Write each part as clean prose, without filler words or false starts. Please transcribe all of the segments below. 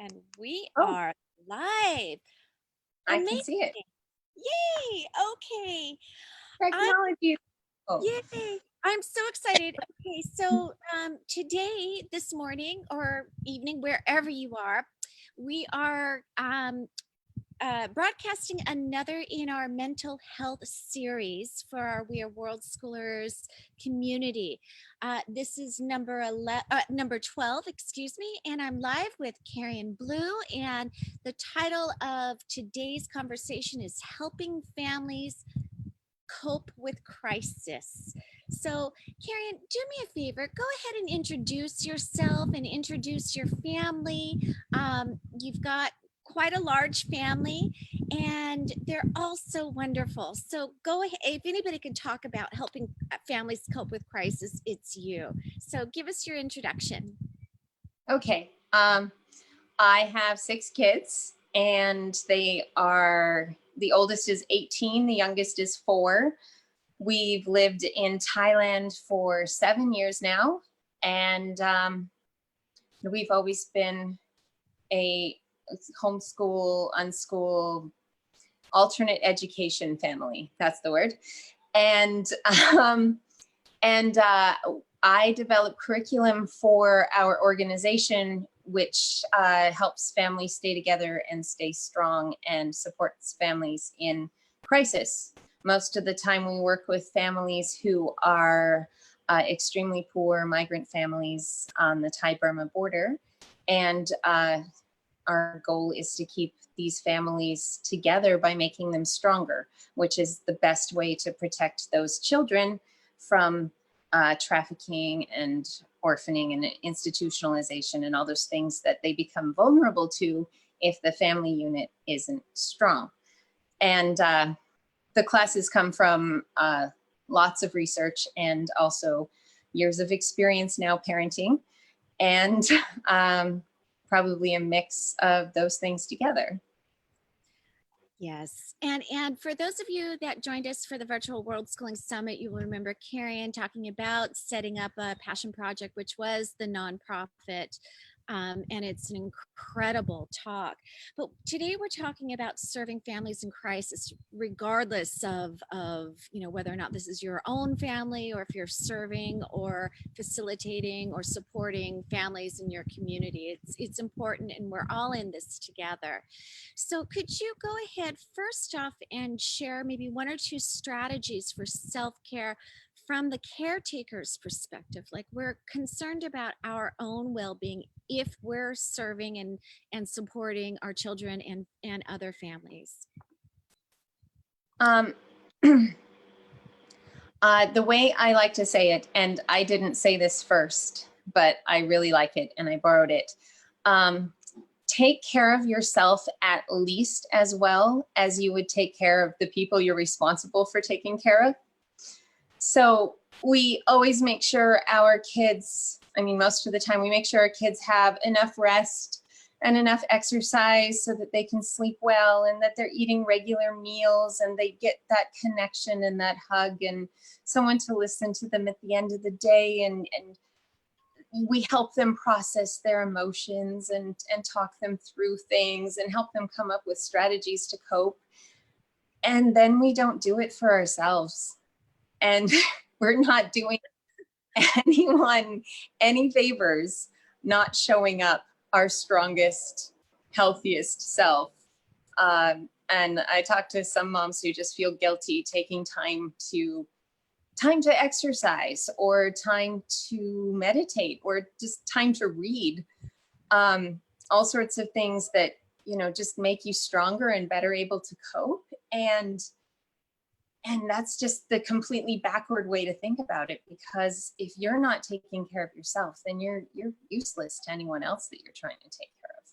And we Oh, are live. I can Amazing. see it. Yay. Okay. I'm Technology. Oh, yay. I'm so excited. Okay, so today, this morning or evening, wherever you are, we are broadcasting another in our mental health series for our We Are World Schoolers community. This is number 12, excuse me, and I'm live with Carrie Blue. And the title of today's conversation is Helping Families Cope with Crisis. So, Carrie, do me a favor. Go ahead and introduce yourself and introduce your family. You've got quite a large family, and they're all so wonderful. So, go ahead. If anybody can talk about helping families cope with crisis, it's you. So, give us your introduction. okay. I have 6 kids, and the oldest is 18, the youngest is 4. We've lived in Thailand for 7 years now, and we've always been a homeschool, unschool, alternate education family. That's the word. And um, and I develop curriculum for our organization, which helps families stay together and stay strong and supports families in crisis. Most of the time, we work with families who are extremely poor migrant families on the Thai-Burma border, and our goal is to keep these families together by making them stronger, which is the best way to protect those children from trafficking and orphaning and institutionalization and all those things that they become vulnerable to if the family unit isn't strong. And the classes come from lots of research and also years of experience now parenting, and probably a mix of those things together. Yes. And for those of you that joined us for the Virtual World Schooling Summit, you will remember Carrie talking about setting up a passion project, which was the nonprofit. And it's an incredible talk. But today we're talking about serving families in crisis, regardless of whether or not this is your own family or if you're serving or facilitating or supporting families in your community. It's important, and we're all in this together. So could you go ahead first off and share maybe one or two strategies for self-care from the caretaker's perspective? Like, we're concerned about our own well-being if we're serving and supporting our children and other families. Um, the way I like to say it, and I didn't say this first, but I really like it and I borrowed it. Take care of yourself at least as well as you would take care of the people you're responsible for taking care of. So we always make sure our kids, most of the time, we make sure our kids have enough rest and enough exercise so that they can sleep well, and that they're eating regular meals and they get that connection and that hug and someone to listen to them at the end of the day. And we help them process their emotions and talk them through things and help them come up with strategies to cope. And then we don't do it for ourselves. And we're not doing anyone any favors not showing up our strongest, healthiest self. And I talk to some moms who just feel guilty taking time to exercise or time to meditate or just time to read, all sorts of things that, just make you stronger and better able to cope. And that's just the completely backward way to think about it, because if you're not taking care of yourself, then you're useless to anyone else that you're trying to take care of.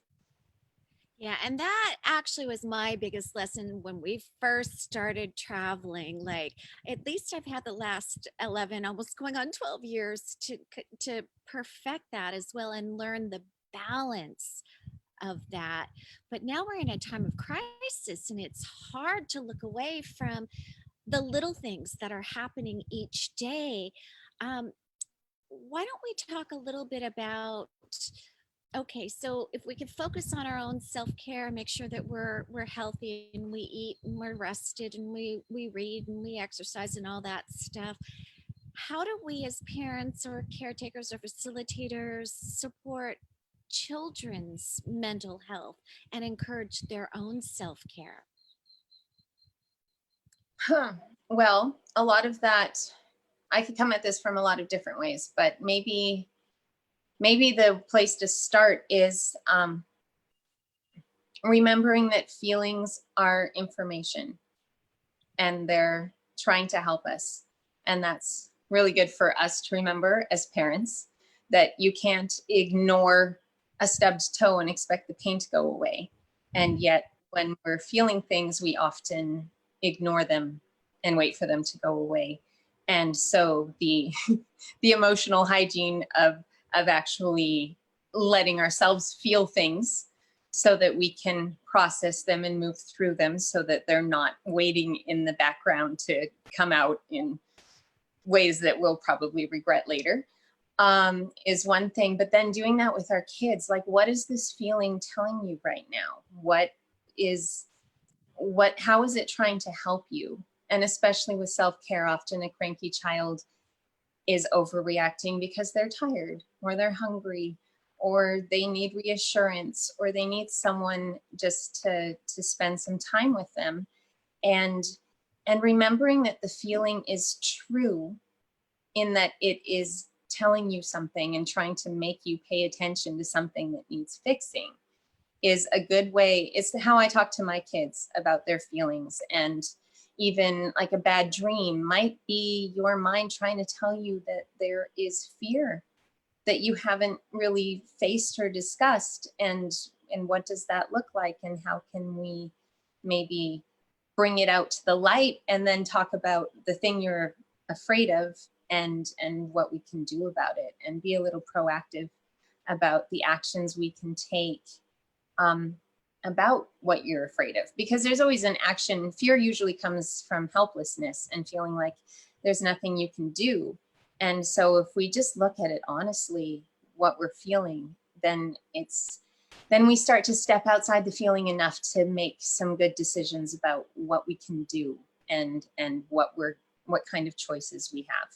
Yeah, and that actually was my biggest lesson when we first started traveling. Like, at least I've had the last 11, almost going on 12 years to perfect that as well and learn the balance of that. But now we're in a time of crisis, and it's hard to look away from the little things that are happening each day. Why don't we talk a little bit about Okay, so if we could focus on our own self-care, make sure that we're healthy and we eat and we're rested and we read and we exercise and all that stuff, how do we as parents or caretakers or facilitators support children's mental health and encourage their own self-care? Huh. Well, a lot of that, I could come at this from a lot of different ways, but maybe the place to start is remembering that feelings are information and they're trying to help us. And that's really good for us to remember as parents, that you can't ignore a stubbed toe and expect the pain to go away. And yet, when we're feeling things, we often ignore them and wait for them to go away. And so the emotional hygiene of actually letting ourselves feel things so that we can process them and move through them so that they're not waiting in the background to come out in ways that we'll probably regret later, is one thing. But then doing that with our kids, like, what is this feeling telling you right now? How is it trying to help you? And especially with self-care, often a cranky child is overreacting because they're tired or they're hungry or they need reassurance or they need someone just to spend some time with them. And and remembering that the feeling is true, in that it is telling you something and trying to make you pay attention to something that needs fixing, is a good way. It's how I talk to my kids about their feelings. And even like a bad dream might be your mind trying to tell you that there is fear that you haven't really faced or discussed. And what does that look like, and how can we maybe bring it out to the light, and then talk about the thing you're afraid of, and what we can do about it, and be a little proactive about the actions we can take, um, about what you're afraid of. Because there's always an action. Fear usually comes from helplessness and feeling like there's nothing you can do. And so if we just look at it honestly, what we're feeling, then we start to step outside the feeling enough to make some good decisions about what we can do, and what kind of choices we have.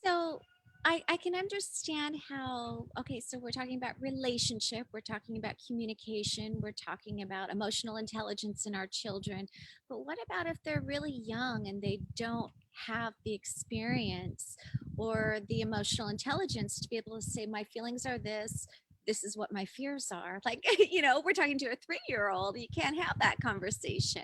So I can understand how, okay, so we're talking about relationship, we're talking about communication, we're talking about emotional intelligence in our children. But what about if they're really young and they don't have the experience or the emotional intelligence to be able to say, my feelings are this is what my fears are. Like, we're talking to a 3-year old. You can't have that conversation.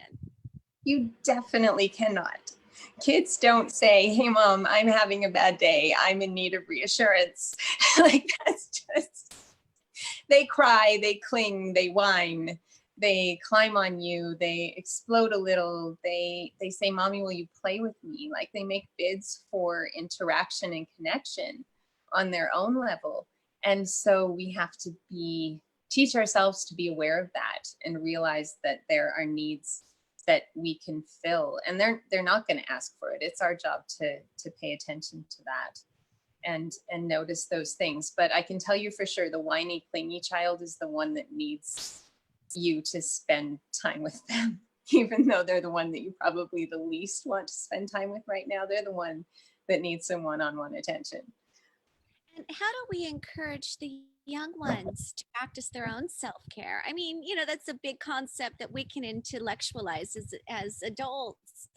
You definitely cannot. Kids don't say, "Hey mom, I'm having a bad day, I'm in need of reassurance." Like, that's just, they cry, they cling, they whine, they climb on you, they explode a little, they say, "Mommy, will you play with me?" Like, they make bids for interaction and connection on their own level. And so we have to teach ourselves to be aware of that and realize that there are needs that we can fill, and they're not going to ask for it. It's our job to pay attention to that, and notice those things. But I can tell you for sure, the whiny, clingy child is the one that needs you to spend time with them. Even though they're the one that you probably the least want to spend time with right now, they're the one that needs some one-on-one attention. And how do we encourage the young ones to practice their own self-care? I mean, that's a big concept that we can intellectualize as adults,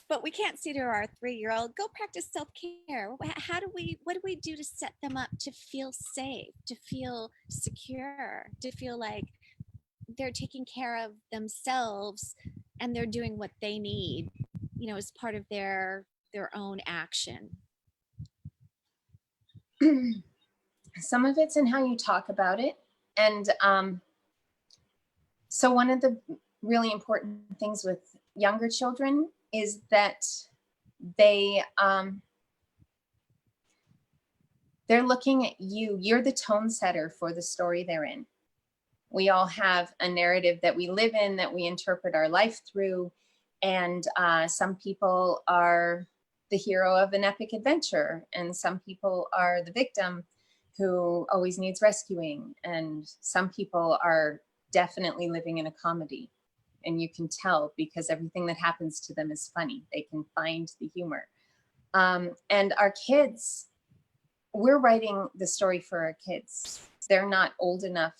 but we can't say to our 3-year old, go practice self-care. What do we do to set them up to feel safe, to feel secure, to feel like they're taking care of themselves and they're doing what they need, as part of their own action? Some of it's in how you talk about it. And so one of the really important things with younger children is that they they're looking at you. You're the tone setter for the story they're in. We all have a narrative that we live in, that we interpret our life through. And some people are the hero of an epic adventure, and some people are the victim who always needs rescuing. And some people are definitely living in a comedy. And you can tell because everything that happens to them is funny. They can find the humor. And our kids, we're writing the story for our kids. They're not old enough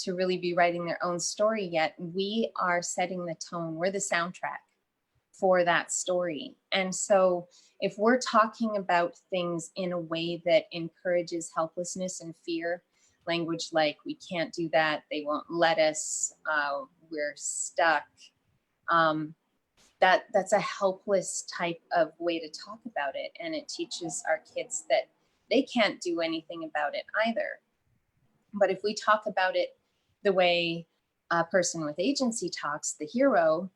to really be writing their own story yet. We are setting the tone. We're the soundtrack for that story. And so if we're talking about things in a way that encourages helplessness and fear, language like we can't do that, they won't let us, we're stuck, that's a helpless type of way to talk about it. And it teaches our kids that they can't do anything about it either. But if we talk about it the way a person with agency talks, the hero,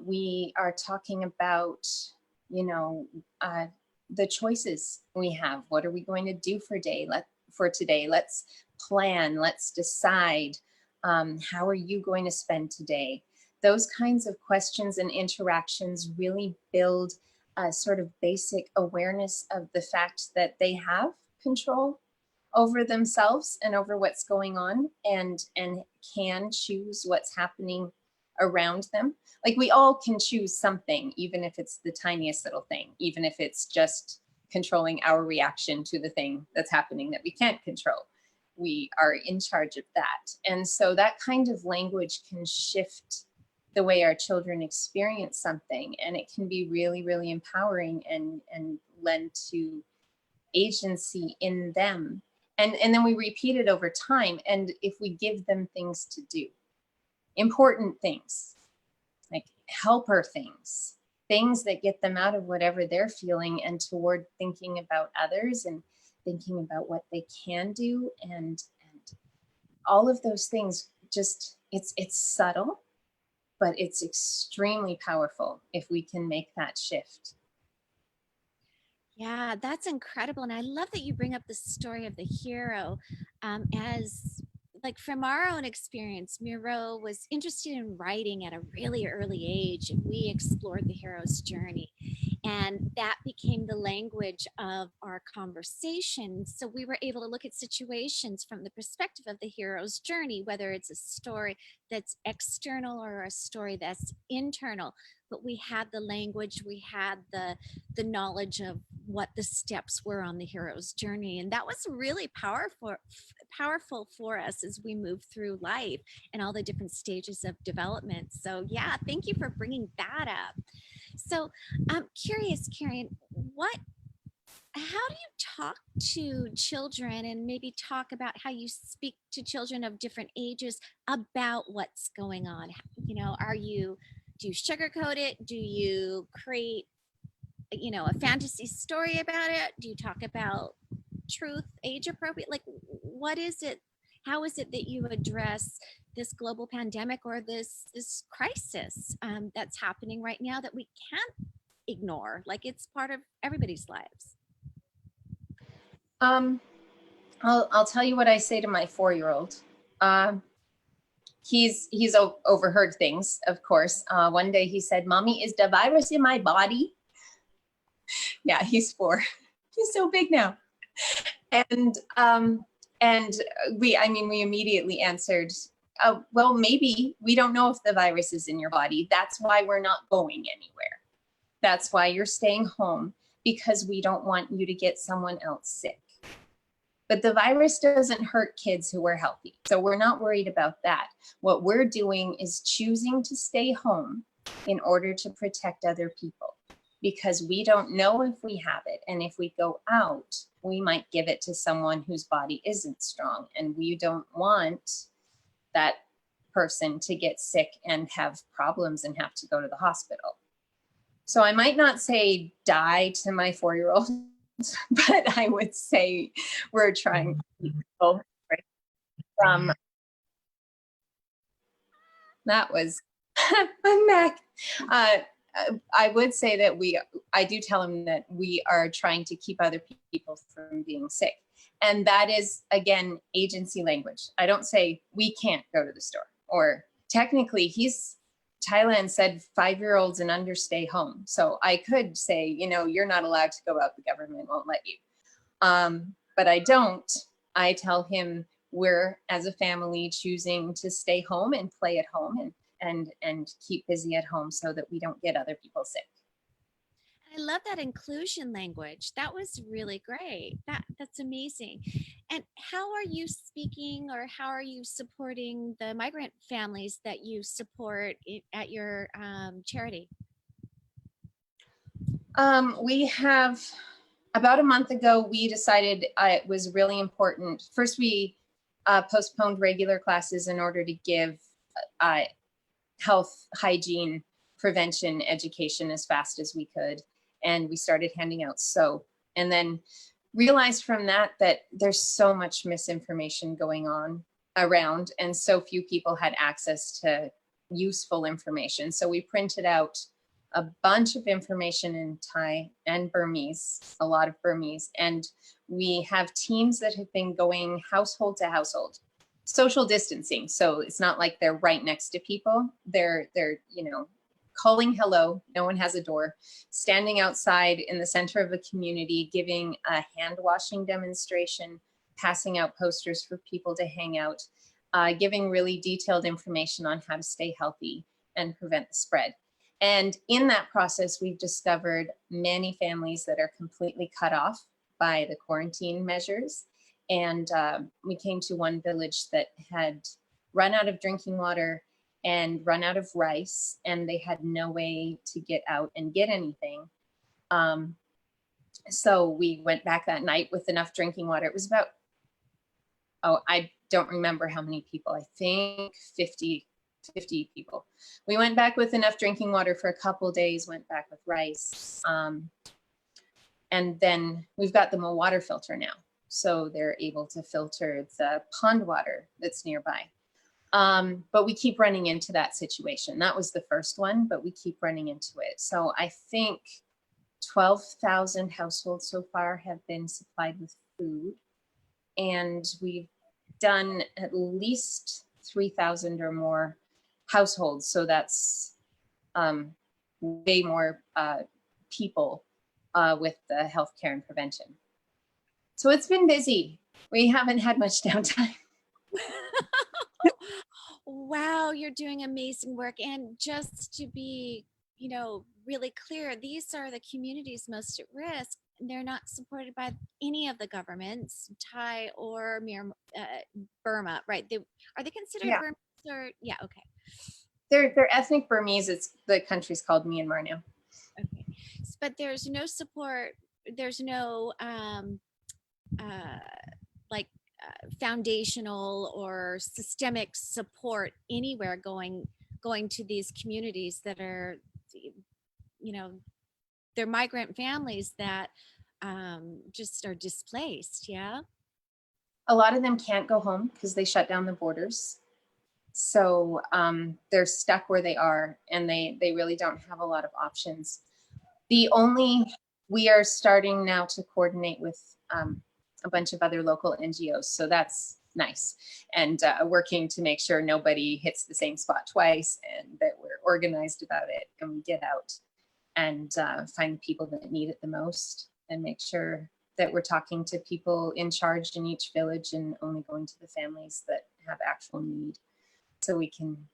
we are talking about, the choices we have. What are we going to do for today? Let's plan, let's decide. How are you going to spend today? Those kinds of questions and interactions really build a sort of basic awareness of the fact that they have control over themselves and over what's going on, and can choose what's happening around them. Like we all can choose something, even if it's the tiniest little thing, even if it's just controlling our reaction to the thing that's happening that we can't control. We are in charge of that. And so that kind of language can shift the way our children experience something, and it can be really, really empowering and lend to agency in them. And then we repeat it over time. And if we give them things to do, important things, like helper things, things that get them out of whatever they're feeling and toward thinking about others and thinking about what they can do, and all of those things, just it's subtle, but it's extremely powerful if we can make that shift. Yeah, that's incredible. And I love that you bring up the story of the hero, as like from our own experience. Miro was interested in writing at a really early age, and we explored the hero's journey. And that became the language of our conversation. So we were able to look at situations from the perspective of the hero's journey, whether it's a story that's external or a story that's internal. But we had the language, we had the knowledge of what the steps were on the hero's journey. And that was really powerful for us as we move through life and all the different stages of development. So yeah, thank you for bringing that up. So I'm curious, Karen, how do you talk to children, and maybe talk about how you speak to children of different ages about what's going on? Do you sugarcoat it? Do you create, a fantasy story about it? Do you talk about truth, age appropriate? Like, what is it? How is it that you address this global pandemic or this crisis that's happening right now that we can't ignore? Like, it's part of everybody's lives. I'll tell you what I say to my 4-year-old. He's overheard things, of course. One day he said, "Mommy, is the virus in my body?" Yeah, he's 4. He's so big now. And we immediately answered, well, maybe. We don't know if the virus is in your body. That's why we're not going anywhere. That's why you're staying home, because we don't want you to get someone else sick. But the virus doesn't hurt kids who are healthy. So we're not worried about that. What we're doing is choosing to stay home in order to protect other people, because we don't know if we have it. And if we go out, we might give it to someone whose body isn't strong. And we don't want that person to get sick and have problems and have to go to the hospital. So I might not say die to my 4-year-old, but I would say we're trying to keep people from. That was I'm back. I would say that I do tell him that we are trying to keep other people from being sick. And that is, again, agency language. I don't say we can't go to the store, or technically Thailand said 5-year-olds and under stay home. So I could say, you're not allowed to go out. The government won't let you. but I don't. I tell him we're, as a family, choosing to stay home and play at home and keep busy at home so that we don't get other people sick. I love that inclusion language. That was really great. That's amazing. And how are you speaking, or how are you supporting the migrant families that you support at your charity? We have, about a month ago, we decided it was really important. First, we postponed regular classes in order to give uh, health, hygiene, prevention education as fast as we could. And we started handing out soap. And then realized from that there's so much misinformation going on around, and so few people had access to useful information. So we printed out a bunch of information in Thai and Burmese, a lot of Burmese, and we have teams that have been going household to household, social distancing. So it's not like they're right next to people. They're calling hello, no one has a door, standing outside in the center of a community, giving a hand washing demonstration, passing out posters for people to hang out, giving really detailed information on how to stay healthy and prevent the spread. And in that process, we've discovered many families that are completely cut off by the quarantine measures. And we came to one village that had run out of drinking water and run out of rice, and they had no way to get out and get anything. So we went back that night with enough drinking water. It was about, I don't remember how many people, I think 50 people. We went back with enough drinking water for a couple days, went back with rice. And then we've got them a water filter now. So they're able to filter the pond water that's nearby. But we keep running into that situation. That was the first one, but we keep running into it. So I think 12,000 households so far have been supplied with food. And we've done at least 3,000 or more households. So that's way more people with the healthcare and prevention. So it's been busy. We haven't had much downtime. Wow, you're doing amazing work. And just to be, really clear, these are the communities most at risk. They're not supported by any of the governments, Thai or Burma, right? Are they considered Yeah. Burmese or? Yeah, okay. They're ethnic Burmese. It's the country's called Myanmar now. Okay, but there's no support. There's no like foundational or systemic support anywhere going to these communities that are, they're migrant families that just are displaced. Yeah. A lot of them can't go home because they shut down the borders. So they're stuck where they are, and they really don't have a lot of options. We are starting now to coordinate with a bunch of other local NGOs. So that's nice. And working to make sure nobody hits the same spot twice, and that we're organized about it, and we get out and find people that need it the most, and make sure that we're talking to people in charge in each village and only going to the families that have actual need, so we can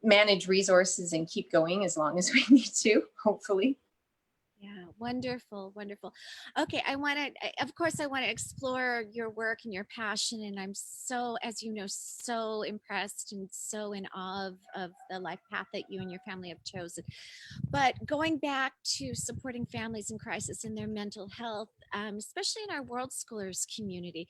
manage resources and keep going as long as we need to, hopefully. Yeah, wonderful, wonderful. Okay, of course, I want to explore your work and your passion, and I'm so, as you know, so impressed and so in awe of the life path that you and your family have chosen. But going back to supporting families in crisis in their mental health, especially in our World Scholars community,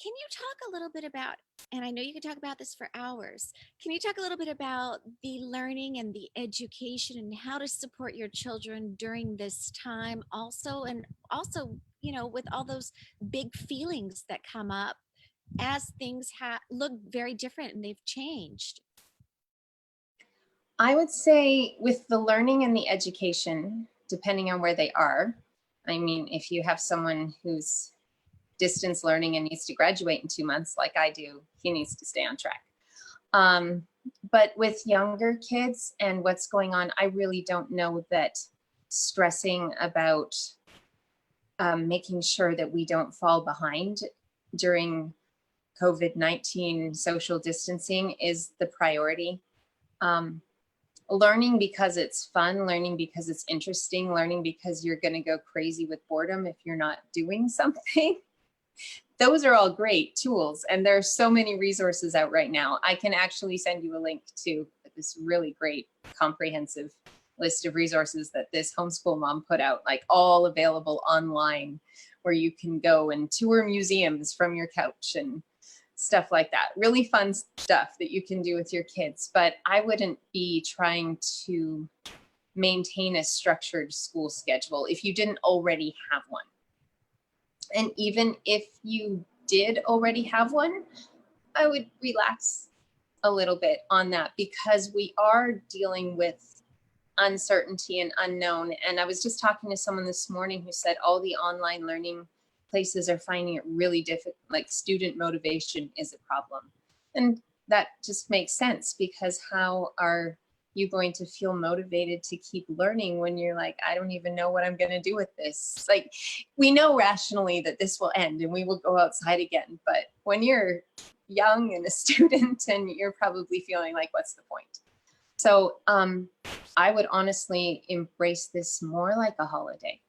can you talk a little bit about, and I know you could talk about this for hours, can you talk a little bit about the learning and the education and how to support your children during this time also, and also, with all those big feelings that come up as things look very different and they've changed? I would say with the learning and the education, depending on where they are, I mean, if you have someone who's distance learning and needs to graduate in 2 months, like I do, he needs to stay on track. But with younger kids and what's going on, I really don't know that stressing about making sure that we don't fall behind during COVID-19 social distancing is the priority. Learning because it's fun, learning because it's interesting, learning because you're going to go crazy with boredom if you're not doing something. Those are all great tools, and there are so many resources out right now. I can actually send you a link to this really great comprehensive list of resources that this homeschool mom put out, like all available online, where you can go and tour museums from your couch and stuff like that. Really fun stuff that you can do with your kids. But I wouldn't be trying to maintain a structured school schedule if you didn't already have one. And even if you did already have one, I would relax a little bit on that, because we are dealing with uncertainty and unknown. And I was just talking to someone this morning who said all the online learning places are finding it really difficult, like student motivation is a problem. And that just makes sense, because how are you going to feel motivated to keep learning when you're like, I don't even know what I'm going to do with this? Like, we know rationally that this will end and we will go outside again. But when you're young and a student, and you're probably feeling like, what's the point? So I would honestly embrace this more like a holiday.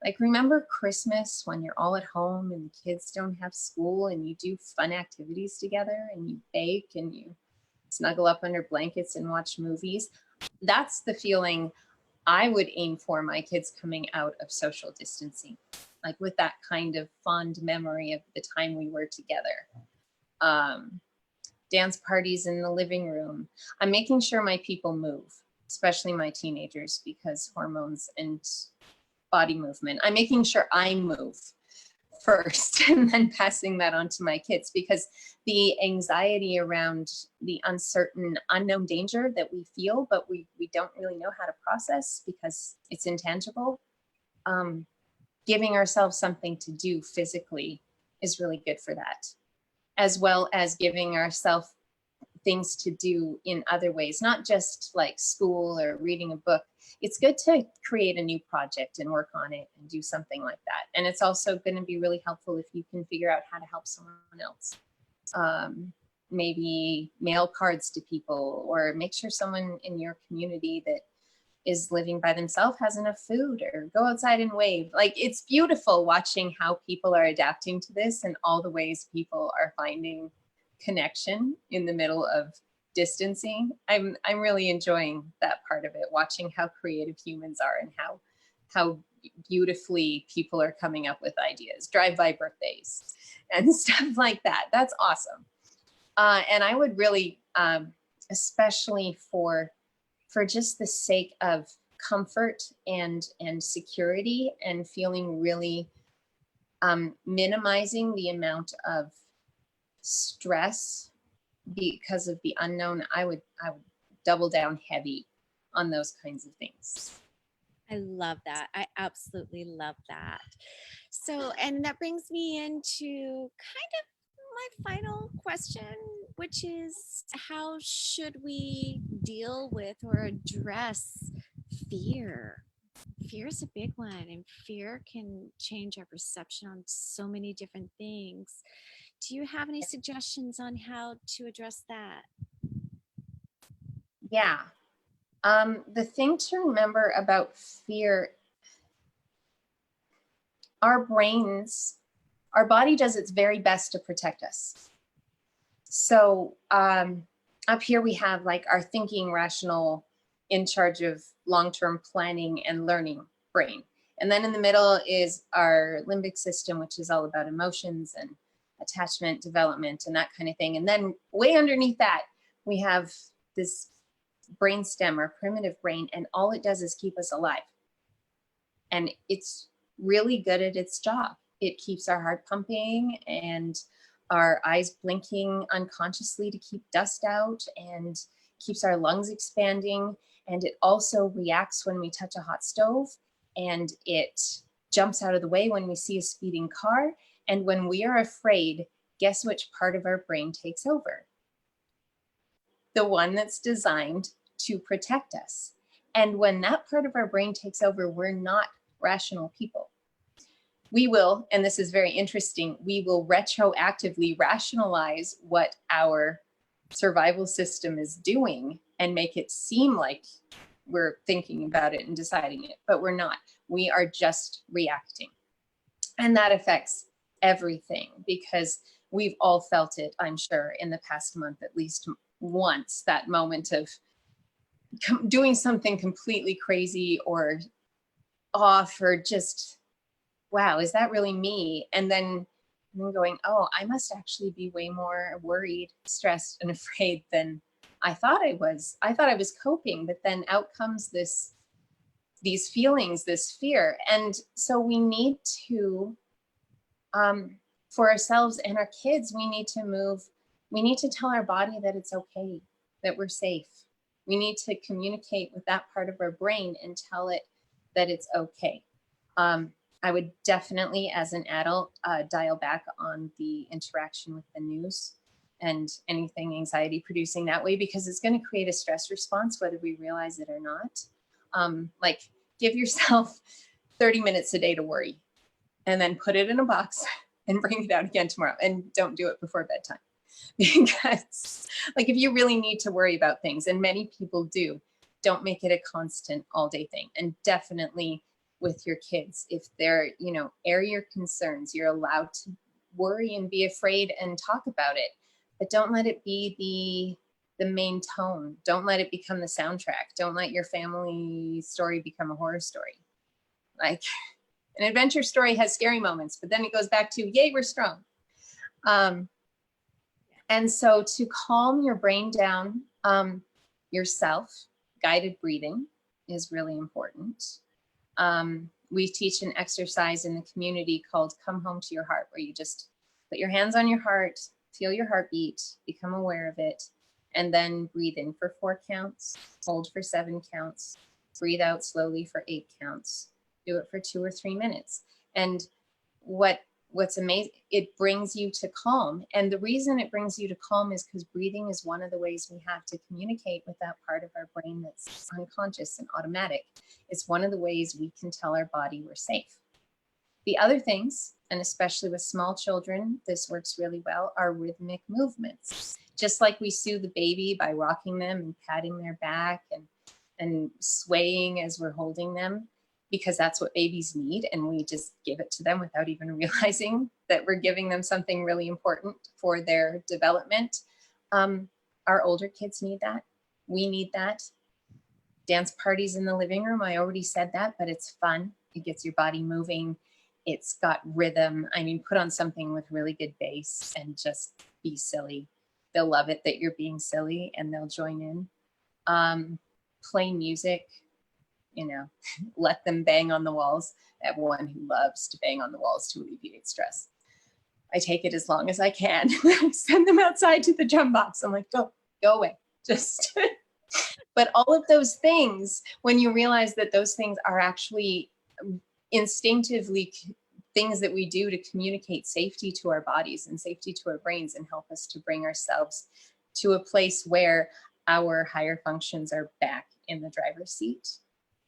Like, remember Christmas when you're all at home and the kids don't have school, and you do fun activities together, and you bake and you snuggle up under blankets and watch movies? That's the feeling I would aim for my kids coming out of social distancing, like with that kind of fond memory of the time we were together. Dance parties in the living room. I'm making sure my people move, especially my teenagers, because hormones and body movement. I'm making sure I move first and then passing that on to my kids, because the anxiety around the uncertain, unknown danger that we feel, but we don't really know how to process because it's intangible. Giving ourselves something to do physically is really good for that, as well as giving ourselves things to do in other ways, not just like school or reading a book. It's good to create a new project and work on it and do something like that. And it's also going to be really helpful if you can figure out how to help someone else. Maybe mail cards to people, or make sure someone in your community that is living by themselves has enough food, or go outside and wave. Like, it's beautiful watching how people are adapting to this and all the ways people are finding connection in the middle of distancing. I'm really enjoying that part of it, watching how creative humans are and how beautifully people are coming up with ideas, drive-by birthdays and stuff like that. That's awesome. And I would really, especially for just the sake of comfort and security, and feeling really minimizing the amount of stress because of the unknown, I would double down heavy on those kinds of things. I love that. I absolutely love that. So, and that brings me into kind of my final question, which is, how should we deal with or address fear? Fear is a big one, and fear can change our perception on so many different things. Do you have any suggestions on how to address that? Yeah. The thing to remember about fear, our body does its very best to protect us. So up here we have like our thinking, rational, in charge of long-term planning and learning brain. And then in the middle is our limbic system, which is all about emotions and attachment development and that kind of thing. And then way underneath that, we have this brainstem, or primitive brain, and all it does is keep us alive. And it's really good at its job. It keeps our heart pumping and our eyes blinking unconsciously to keep dust out, and keeps our lungs expanding. And it also reacts when we touch a hot stove, and it jumps out of the way when we see a speeding car. And when we are afraid, guess which part of our brain takes over? The one that's designed to protect us. And when that part of our brain takes over, we're not rational people. we will, and this is very interesting, we will retroactively rationalize what our survival system is doing and make it seem like we're thinking about it and deciding it, but we're not. We are just reacting. And that affects everything, because we've all felt it, I'm sure, in the past month, at least once, that moment of doing something completely crazy or off, or just, wow, is that really me? And then going, oh, I must actually be way more worried, stressed, and afraid than I thought I was. I thought I was coping, but then out comes these feelings, this fear. And so we need to, for ourselves and our kids, we need to tell our body that it's okay, that we're safe. We need to communicate with that part of our brain and tell it that it's okay. I would definitely, as an adult, dial back on the interaction with the news and anything anxiety producing that way, because it's going to create a stress response, whether we realize it or not. Like, give yourself 30 minutes a day to worry, and then put it in a box and bring it out again tomorrow. And don't do it before bedtime. Because, like, if you really need to worry about things, and many people do, don't make it a constant all day thing. And definitely with your kids, if they're, air your concerns. You're allowed to worry and be afraid and talk about it, but don't let it be the main tone. Don't let it become the soundtrack. Don't let your family story become a horror story. Like, an adventure story has scary moments, but then it goes back to, yay, we're strong. And so to calm your brain down, yourself, guided breathing is really important. We teach an exercise in the community called Come Home to Your Heart, where you just put your hands on your heart, feel your heartbeat, become aware of it, and then breathe in for 4 counts, hold for 7 counts, breathe out slowly for 8 counts. Do it for 2 or 3 minutes. And what's amazing, it brings you to calm. And the reason it brings you to calm is because breathing is one of the ways we have to communicate with that part of our brain that's unconscious and automatic. It's one of the ways we can tell our body we're safe. The other things, and especially with small children, this works really well, are rhythmic movements. Just like we soothe the baby by rocking them and patting their back and swaying as we're holding them, because that's what babies need, and we just give it to them without even realizing that we're giving them something really important for their development. Our older kids need that. We need that. Dance parties in the living room, I already said that, but it's fun. It gets your body moving. It's got rhythm. I mean, put on something with really good bass and just be silly. They'll love it that you're being silly, and they'll join in. Play music. Let them bang on the walls. I have one who loves to bang on the walls to alleviate stress. I take it as long as I can. Send them outside to the drum box. I'm like, go away. Just, but all of those things, when you realize that those things are actually instinctively things that we do to communicate safety to our bodies and safety to our brains, and help us to bring ourselves to a place where our higher functions are back in the driver's seat.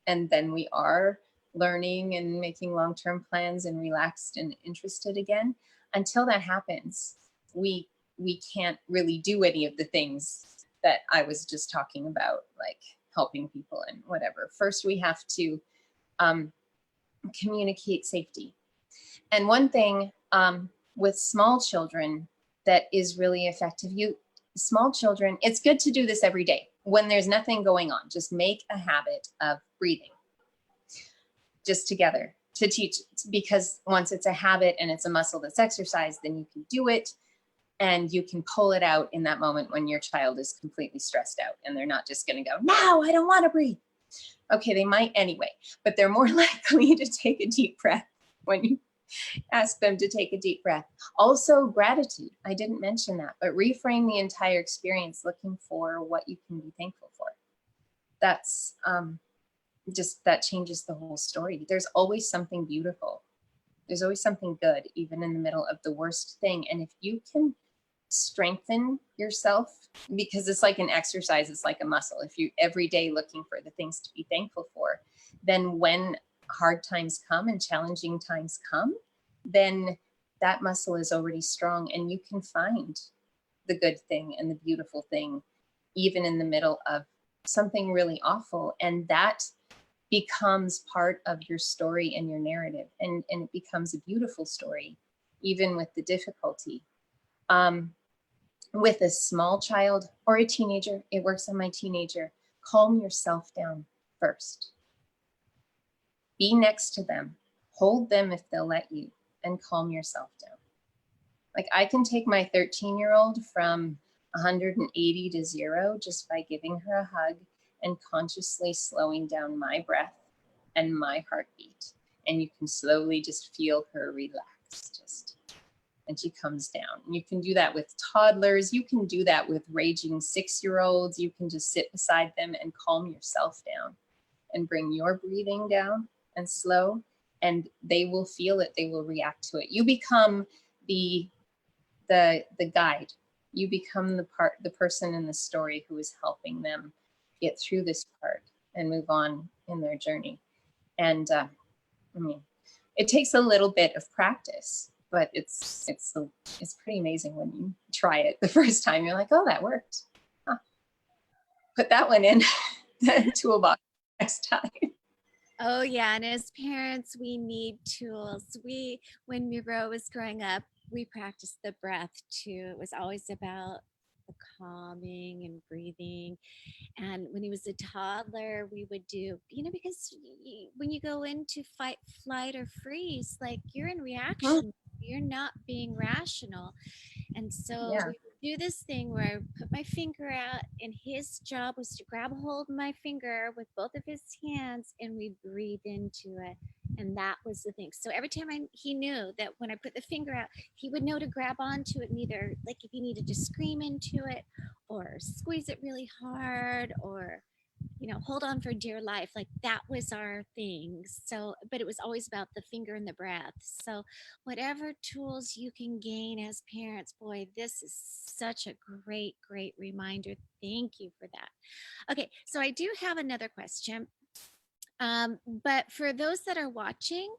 And then we are learning and making long-term plans and relaxed and interested again. Until that happens, we can't really do any of the things that I was just talking about, like helping people and whatever. First, we have to communicate safety. And one thing with small children that is really effective, small children, it's good to do this every day. When there's nothing going on, just make a habit of breathing just together to teach, because once it's a habit and it's a muscle that's exercised, then you can do it, and you can pull it out in that moment when your child is completely stressed out and they're not just going to go, no, I don't want to breathe. Okay, they might anyway, but they're more likely to take a deep breath when you ask them to take a deep breath. Also, gratitude. I didn't mention that, but reframe the entire experience looking for what you can be thankful for. That's that changes the whole story. There's always something beautiful. There's always something good, even in the middle of the worst thing. And if you can strengthen yourself, because it's like an exercise, it's like a muscle. If you every day looking for the things to be thankful for, then when hard times come and challenging times come, then that muscle is already strong, and you can find the good thing and the beautiful thing, even in the middle of something really awful. And that becomes part of your story and your narrative. And it becomes a beautiful story, even with the difficulty. With a small child or a teenager, it works on my teenager. Calm yourself down first. Be next to them. Hold them if they'll let you, and calm yourself down. Like, I can take my 13-year-old from 180 to 0 just by giving her a hug and consciously slowing down my breath and my heartbeat. And you can slowly just feel her relax, and she comes down. And you can do that with toddlers. You can do that with raging 6-year-olds. You can just sit beside them and calm yourself down and bring your breathing down and slow, and they will feel it. They will react to it. You become the guide. You become the person in the story who is helping them get through this part and move on in their journey. And I mean, it takes a little bit of practice, but it's pretty amazing when you try it the first time. You're like, oh, that worked. Huh. Put that one in the toolbox next time. Oh yeah, and as parents, we need tools. When Miro was growing up, we practiced the breath too. It was always about the calming and breathing. And when he was a toddler, we would do, because when you go into fight, flight, or freeze, like, you're in reaction, you're not being rational. And so Yeah. we would do this thing where I put my finger out, and his job was to grab a hold of my finger with both of his hands, and we breathe into it. And that was the thing. So every time he knew that when I put the finger out, he would know to grab onto it, and either, like, if he needed to scream into it or squeeze it really hard, or hold on for dear life. Like, that was our thing. So, but it was always about the finger and the breath. So whatever tools you can gain as parents, boy, this is such a great, great reminder. Thank you for that. Okay, so I do have another question. But for those that are watching,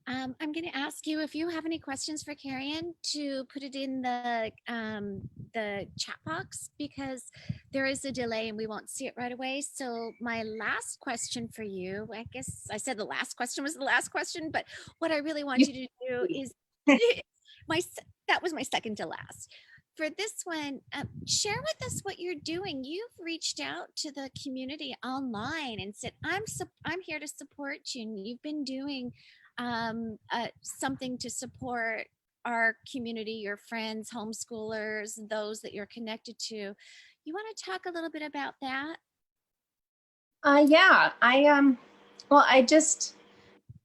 I'm going to ask you, if you have any questions for Carrie, to put it in the chat box, because there is a delay and we won't see it right away. So my last question for you, I guess I said the last question was the last question, but what I really want you to do is that was my second to last. For this one, share with us what you're doing. You've reached out to the community online and said, I'm here to support you. And you've been doing something to support our community, your friends, homeschoolers, those that you're connected to. You want to talk a little bit about that? Yeah, I just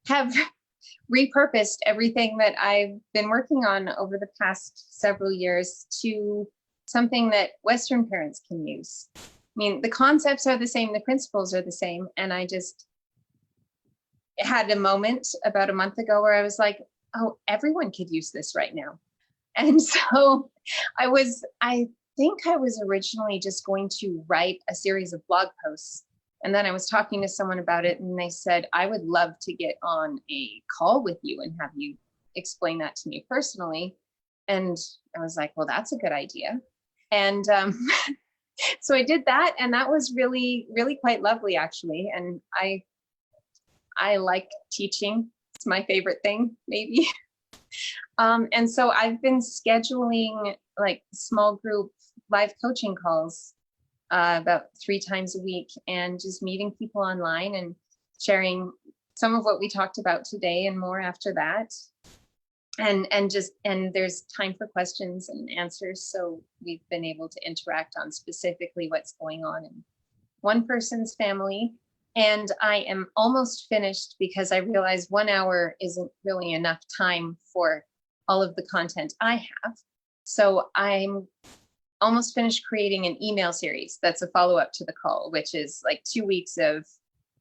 have repurposed everything that I've been working on over the past several years to something that Western parents can use. I mean, the concepts are the same, the principles are the same. And I just had a moment about a month ago where I was like, oh, everyone could use this right now. And so I think I was originally just going to write a series of blog posts. And then I was talking to someone about it, and they said, I would love to get on a call with you and have you explain that to me personally. And I was like, well, that's a good idea. And so I did that, and that was really, really quite lovely, actually. And I like teaching. It's my favorite thing, maybe. And so I've been scheduling like small group live coaching calls about 3 times a week, and just meeting people online and sharing some of what we talked about today and more after that. And there's time for questions and answers. So we've been able to interact on specifically what's going on in one person's family. And I am almost finished, because I realize 1 hour isn't really enough time for all of the content I have. So I'm almost finished creating an email series that's a follow-up to the call, which is like 2 weeks of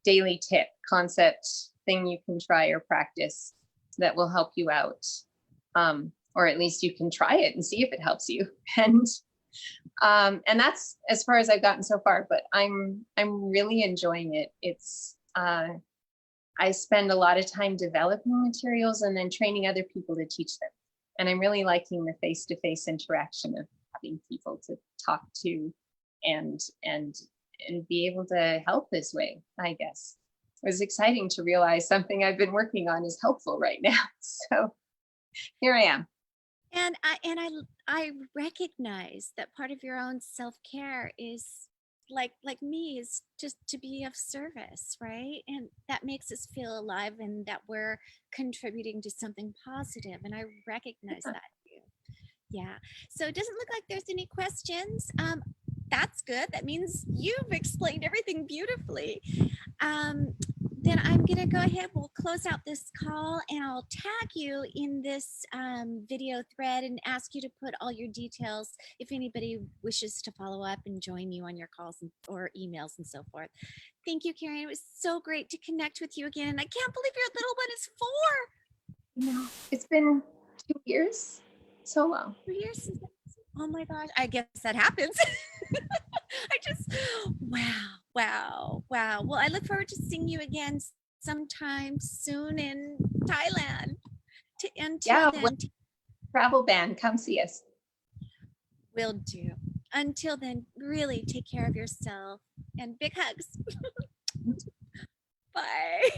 daily tip, concept, thing you can try or practice that will help you out. Or at least you can try it and see if it helps you. And that's as far as I've gotten so far, but I'm really enjoying it. It's I spend a lot of time developing materials and then training other people to teach them. And I'm really liking the face-to-face interaction of having people to talk to and and and be able to help this way, I guess. It was exciting to realize something I've been working on is helpful right now. So here I am. And I recognize that part of your own self-care is like me is just to be of service, right? And that makes us feel alive and that we're contributing to something positive. And I recognize that in you. Yeah. So it doesn't look like there's any questions. That's good. That means you've explained everything beautifully. Um, then I'm going to go ahead. We'll close out this call and I'll tag you in this video thread and ask you to put all your details if anybody wishes to follow up and join you on your calls or emails and so forth. Thank you, Karen. It was so great to connect with you again. I can't believe your little one is 4. You know, it's been 2 years, so long. 3 years since. Oh my gosh, I guess that happens. I just, wow. Well, I look forward to seeing you again sometime soon in Thailand. Until Yeah, then, travel ban, come see us. will do. Until then, really take care of yourself and big hugs. Bye.